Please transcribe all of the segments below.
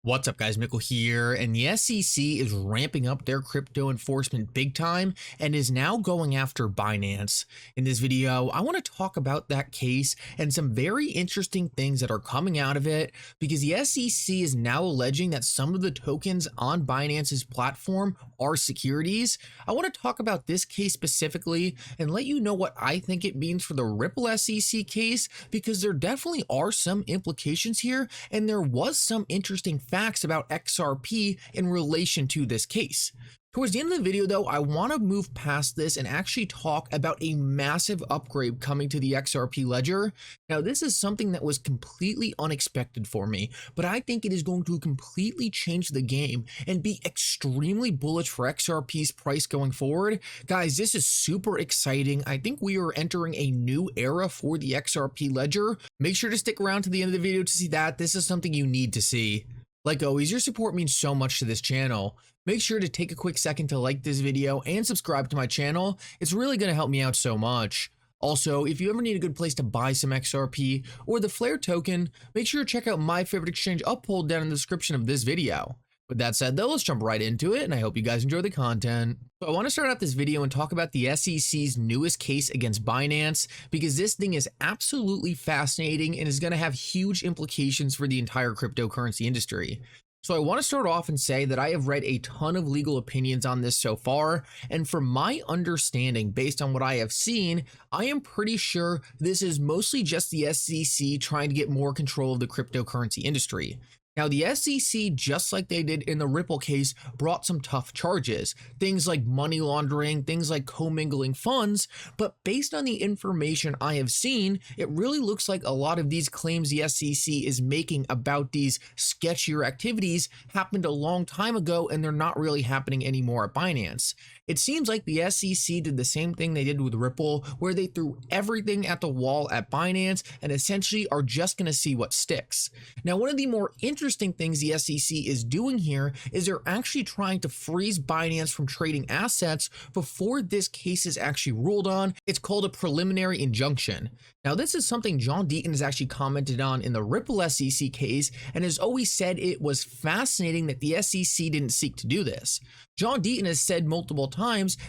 What's up, guys? Mickle here, and the SEC is ramping up their crypto enforcement big time and is now going after Binance. In this video, I want to talk about that case and some very interesting things that are coming out of it, because the SEC is now alleging that some of the tokens on Binance's platform are securities. I want to talk about this case specifically and let you know what I think it means for the Ripple SEC case, because there definitely are some implications here, and there was some interesting facts about XRP in relation to this case. Towards the end of the video though, I want to move past this and actually talk about a massive upgrade coming to the XRP Ledger. Now, this is something that was completely unexpected for me, but I think it is going to completely change the game and be extremely bullish for XRP's price going forward. Guys, this is super exciting. I think we are entering a new era for the XRP Ledger. Make sure to stick around to the end of the video to see that. This is something you need to see. Like always, your support means so much to this channel. Make sure to take a quick second to like this video and subscribe to my channel. It's really going to help me out so much. Also, if you ever need a good place to buy some XRP or the Flare token, make sure to check out my favorite exchange Uphold down in the description of this video. With that said though, let's jump right into it, and I hope you guys enjoy the content. So I want to start out this video and talk about the SEC's newest case against Binance, because this thing is absolutely fascinating and is going to have huge implications for the entire cryptocurrency industry. So I want to start off and say that I have read a ton of legal opinions on this so far, and from my understanding, based on what I have seen, I am pretty sure this is mostly just the SEC trying to get more control of the cryptocurrency industry. Now, the SEC, just like they did in the Ripple case, brought some tough charges, things like money laundering, things like commingling funds, but based on the information I have seen, it really looks like a lot of these claims the SEC is making about these sketchier activities happened a long time ago and they're not really happening anymore at Binance. It seems like the SEC did the same thing they did with Ripple, where they threw everything at the wall at Binance and essentially are just going to see what sticks. Now, one of the more interesting things the SEC is doing here is they're actually trying to freeze Binance from trading assets before this case is actually ruled on. It's called a preliminary injunction. Now, this is something John Deaton has actually commented on in the Ripple SEC case and has always said it was fascinating that the SEC didn't seek to do this. John Deaton has said multiple times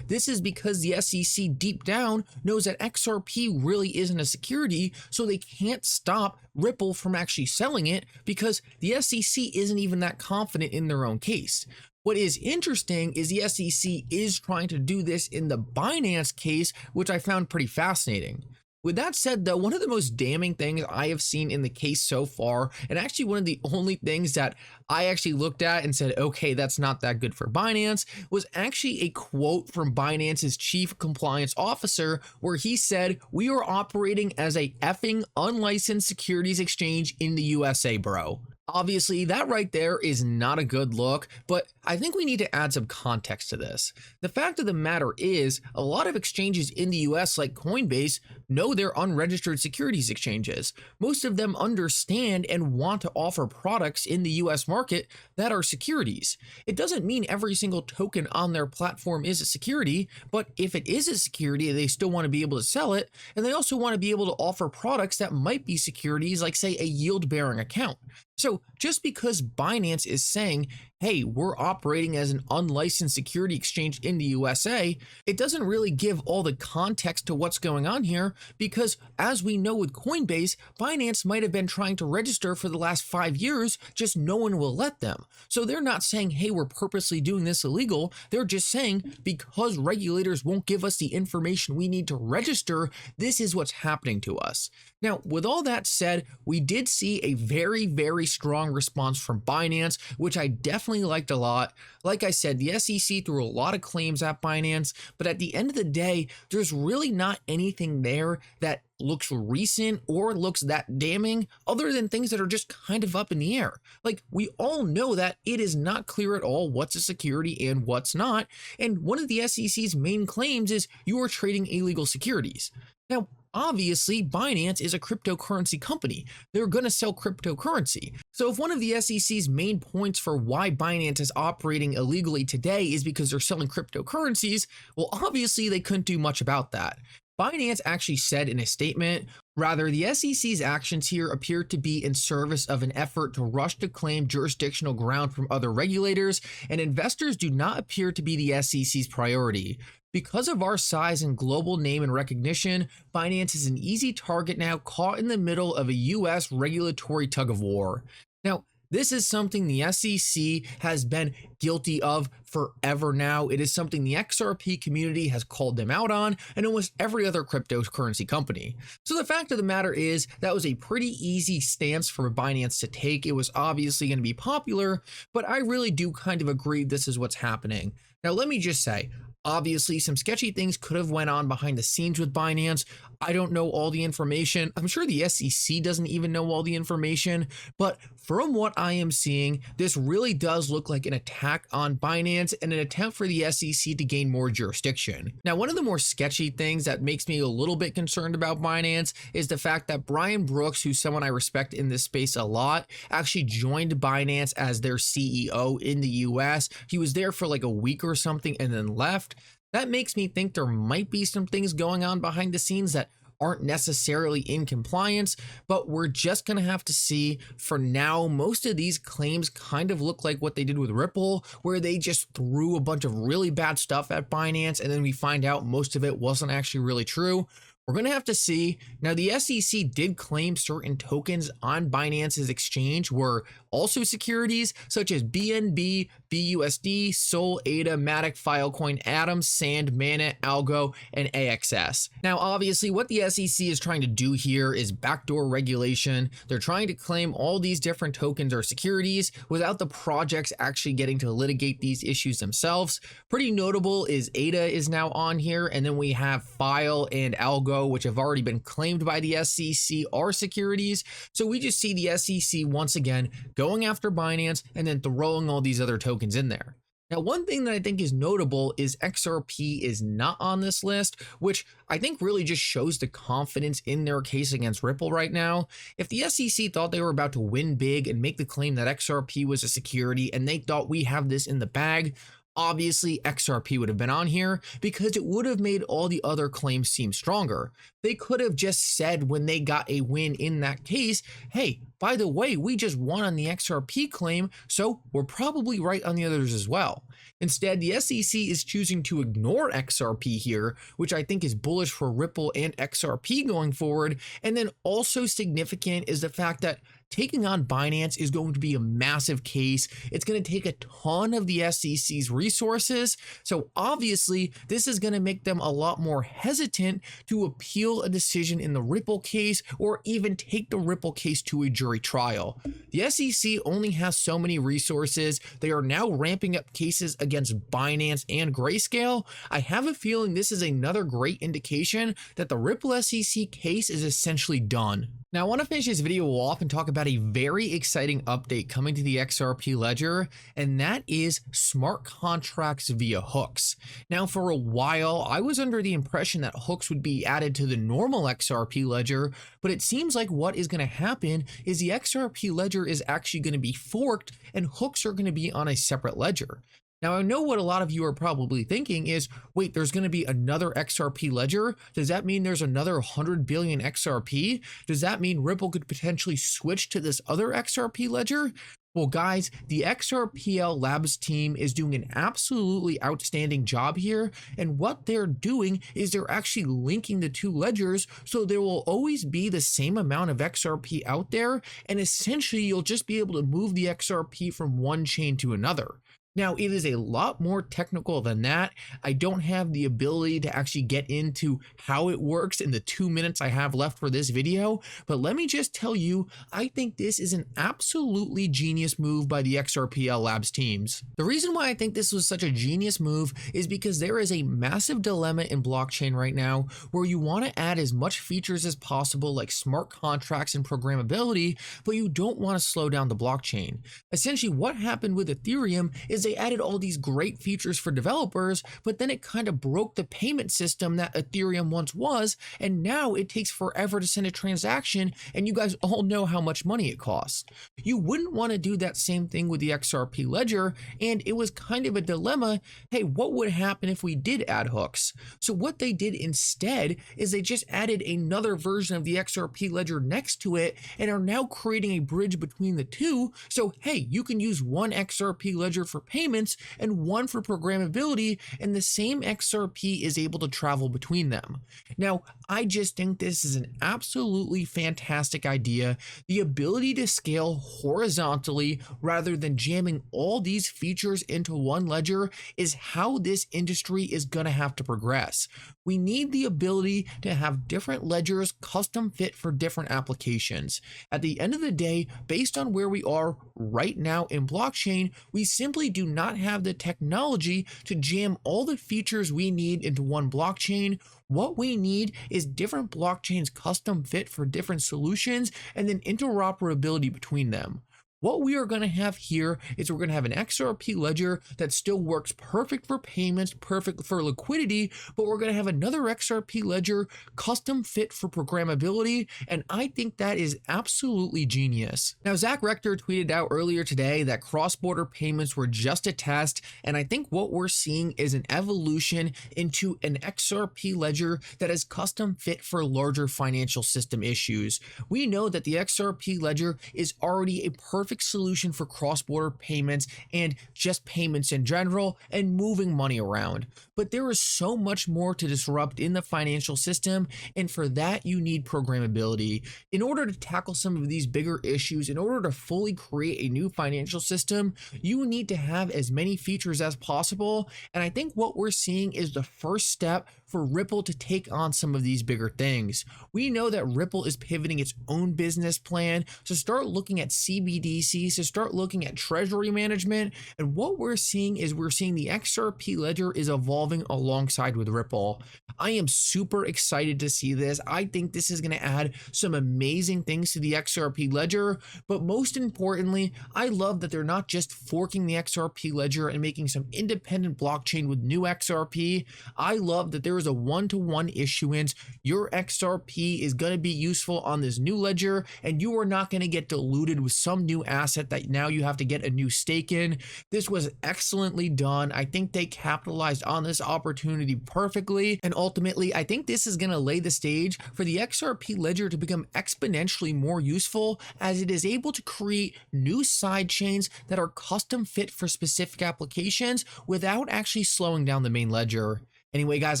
this is because the SEC deep down knows that XRP really isn't a security, so they can't stop Ripple from actually selling it because the SEC isn't even that confident in their own case. What is interesting is the SEC is trying to do this in the Binance case, which I found pretty fascinating. With that said though, one of the most damning things I have seen in the case so far, and actually one of the only things that I actually looked at and said, okay, that's not that good for Binance, was actually a quote from Binance's chief compliance officer, where he said, "We are operating as a effing unlicensed securities exchange in the USA, bro." Obviously, that right there is not a good look, but I think we need to add some context to this. The fact of the matter is, a lot of exchanges in the US, like Coinbase, know they're unregistered securities exchanges. Most of them understand and want to offer products in the US market that are securities. It doesn't mean every single token on their platform is a security, but if it is a security, they still want to be able to sell it, and they also want to be able to offer products that might be securities, like say a yield-bearing account. So just because Binance is saying, hey, we're operating as an unlicensed security exchange in the USA, it doesn't really give all the context to what's going on here, because as we know with Coinbase, Binance might have been trying to register for the last 5 years, just no one will let them. So they're not saying, hey, we're purposely doing this illegal. They're just saying, because regulators won't give us the information we need to register, this is what's happening to us. Now, with all that said, we did see a very, very strong response from Binance, which I definitely liked a lot. Like I said, the SEC threw a lot of claims at Binance, but at the end of the day, there's really not anything there that looks recent or looks that damning, other than things that are just kind of up in the air. Like, we all know that it is not clear at all what's a security and what's not, and one of the SEC's main claims is you are trading illegal securities. Now, obviously, Binance is a cryptocurrency company. They're going to sell cryptocurrency. So if one of the SEC's main points for why Binance is operating illegally today is because they're selling cryptocurrencies, well, obviously they couldn't do much about that. Binance actually said in a statement, Rather, the SEC's actions here appear to be in service of an effort to rush to claim jurisdictional ground from other regulators, and investors do not appear to be the SEC's priority. Because of our size and global name and recognition, Binance is an easy target now, caught in the middle of a US regulatory tug of war. Now, this is something the SEC has been guilty of forever now. It is something the XRP community has called them out on, and almost every other cryptocurrency company. So the fact of the matter is, that was a pretty easy stance for Binance to take. It was obviously going to be popular, but I really do kind of agree this is what's happening. Now, let me just say, obviously, some sketchy things could have went on behind the scenes with Binance. I don't know all the information. I'm sure the SEC doesn't even know all the information, but from what I am seeing, this really does look like an attack on Binance and an attempt for the SEC to gain more jurisdiction. Now, one of the more sketchy things that makes me a little bit concerned about Binance is the fact that Brian Brooks, who's someone I respect in this space a lot, actually joined Binance as their CEO in the US. He was there for like a week or something and then left. That makes me think there might be some things going on behind the scenes that aren't necessarily in compliance, but we're just going to have to see. For now, most of these claims kind of look like what they did with Ripple, where they just threw a bunch of really bad stuff at Binance, and then we find out most of it wasn't actually really true. We're going to have to see. Now, the SEC did claim certain tokens on Binance's exchange were also securities, such as BNB, BUSD, Sol, ADA, Matic, Filecoin, Atom, Sand, Mana, Algo, and AXS. Now, obviously, what the SEC is trying to do here is backdoor regulation. They're trying to claim all these different tokens are securities without the projects actually getting to litigate these issues themselves. Pretty notable is ADA is now on here, and then we have File and Algo, which have already been claimed by the SEC, are securities. So we just see the SEC once again going after Binance and then throwing all these other tokens in there. Now, one thing that I think is notable is XRP is not on this list, which I think really just shows the confidence in their case against Ripple right now. If the SEC thought they were about to win big and make the claim that XRP was a security and they thought we have this in the bag, obviously XRP would have been on here because it would have made all the other claims seem stronger. They could have just said when they got a win in that case, hey, by the way, we just won on the XRP claim, so we're probably right on the others as well. Instead, the SEC is choosing to ignore XRP here, which I think is bullish for Ripple and XRP going forward. And then also significant is the fact that taking on Binance is going to be a massive case. It's going to take a ton of the SEC's resources. So obviously, this is going to make them a lot more hesitant to appeal a decision in the Ripple case or even take the Ripple case to a jury trial. The SEC only has so many resources. They are now ramping up cases against Binance and Grayscale. I have a feeling this is another great indication that the Ripple SEC case is essentially done. Now, I want to finish this video off and talk about a very exciting update coming to the XRP Ledger, and that is smart contracts via hooks. Now, for a while, I was under the impression that hooks would be added to the normal XRP Ledger, but it seems like what is going to happen is the XRP Ledger is actually going to be forked and hooks are going to be on a separate ledger. Now, I know what a lot of you are probably thinking is, wait, there's going to be another XRP Ledger? Does that mean there's another 100 billion XRP? Does that mean Ripple could potentially switch to this other XRP Ledger? Well, guys, the XRPL Labs team is doing an absolutely outstanding job here, and what they're doing is they're actually linking the two ledgers, so there will always be the same amount of XRP out there, and essentially you'll just be able to move the XRP from one chain to another. Now, it is a lot more technical than that. I don't have the ability to actually get into how it works in the 2 minutes I have left for this video, but let me just tell you, I think this is an absolutely genius move by the XRPL Labs teams. The reason why I think this was such a genius move is because there is a massive dilemma in blockchain right now where you want to add as much features as possible like smart contracts and programmability, but you don't want to slow down the blockchain. Essentially, what happened with Ethereum is is they added all these great features for developers, but then it kind of broke the payment system that Ethereum once was, and now it takes forever to send a transaction, and you guys all know how much money it costs. You wouldn't want to do that same thing with the XRP Ledger, and it was kind of a dilemma. Hey, what would happen if we did add hooks? So what they did instead is they just added another version of the XRP Ledger next to it and are now creating a bridge between the two. So hey, you can use one XRP Ledger for payments and one for programmability, and the same XRP is able to travel between them. Now, I just think this is an absolutely fantastic idea. The ability to scale horizontally rather than jamming all these features into one ledger is how this industry is going to have to progress. We need the ability to have different ledgers custom fit for different applications. At the end of the day, based on where we are right now in blockchain, we simply do not have the technology to jam all the features we need into one blockchain. What we need is different blockchains custom fit for different solutions and then interoperability between them. What we are going to have here is we're going to have an XRP ledger that still works perfect for payments, perfect for liquidity, but we're going to have another XRP ledger custom fit for programmability, and I think that is absolutely genius. Now, Zach Rector tweeted out earlier today that cross-border payments were just a test, and I think what we're seeing is an evolution into an XRP ledger that is custom fit for larger financial system issues. We know that the XRP ledger is already a perfect solution for cross-border payments and just payments in general and moving money around. But there is so much more to disrupt in the financial system, and for that you need programmability. In order to tackle some of these bigger issues, in order to fully create a new financial system, you need to have as many features as possible, and I think what we're seeing is the first step for Ripple to take on some of these bigger things. We know that Ripple is pivoting its own business plan to start looking at CBDCs, to start looking at treasury management, and what we're seeing is we're seeing the XRP Ledger is evolving alongside with Ripple. I am super excited to see this. I think this is going to add some amazing things to the XRP Ledger, but most importantly, I love that they're not just forking the XRP Ledger and making some independent blockchain with new XRP. I love that there is a one-to-one issuance. Your XRP is going to be useful on this new ledger, and you are not going to get diluted with some new asset that now you have to get a new stake in. This was excellently done. I think they capitalized on this opportunity perfectly, and ultimately I think this is going to lay the stage for the XRP ledger to become exponentially more useful, as it is able to create new side chains that are custom fit for specific applications without actually slowing down the main ledger. Anyway, guys,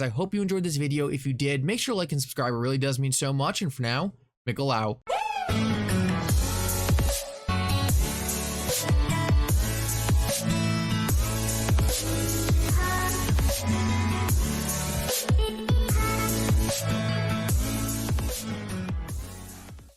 I hope you enjoyed this video. If you did, make sure to like and subscribe. It really does mean so much. And for now, Mickle out.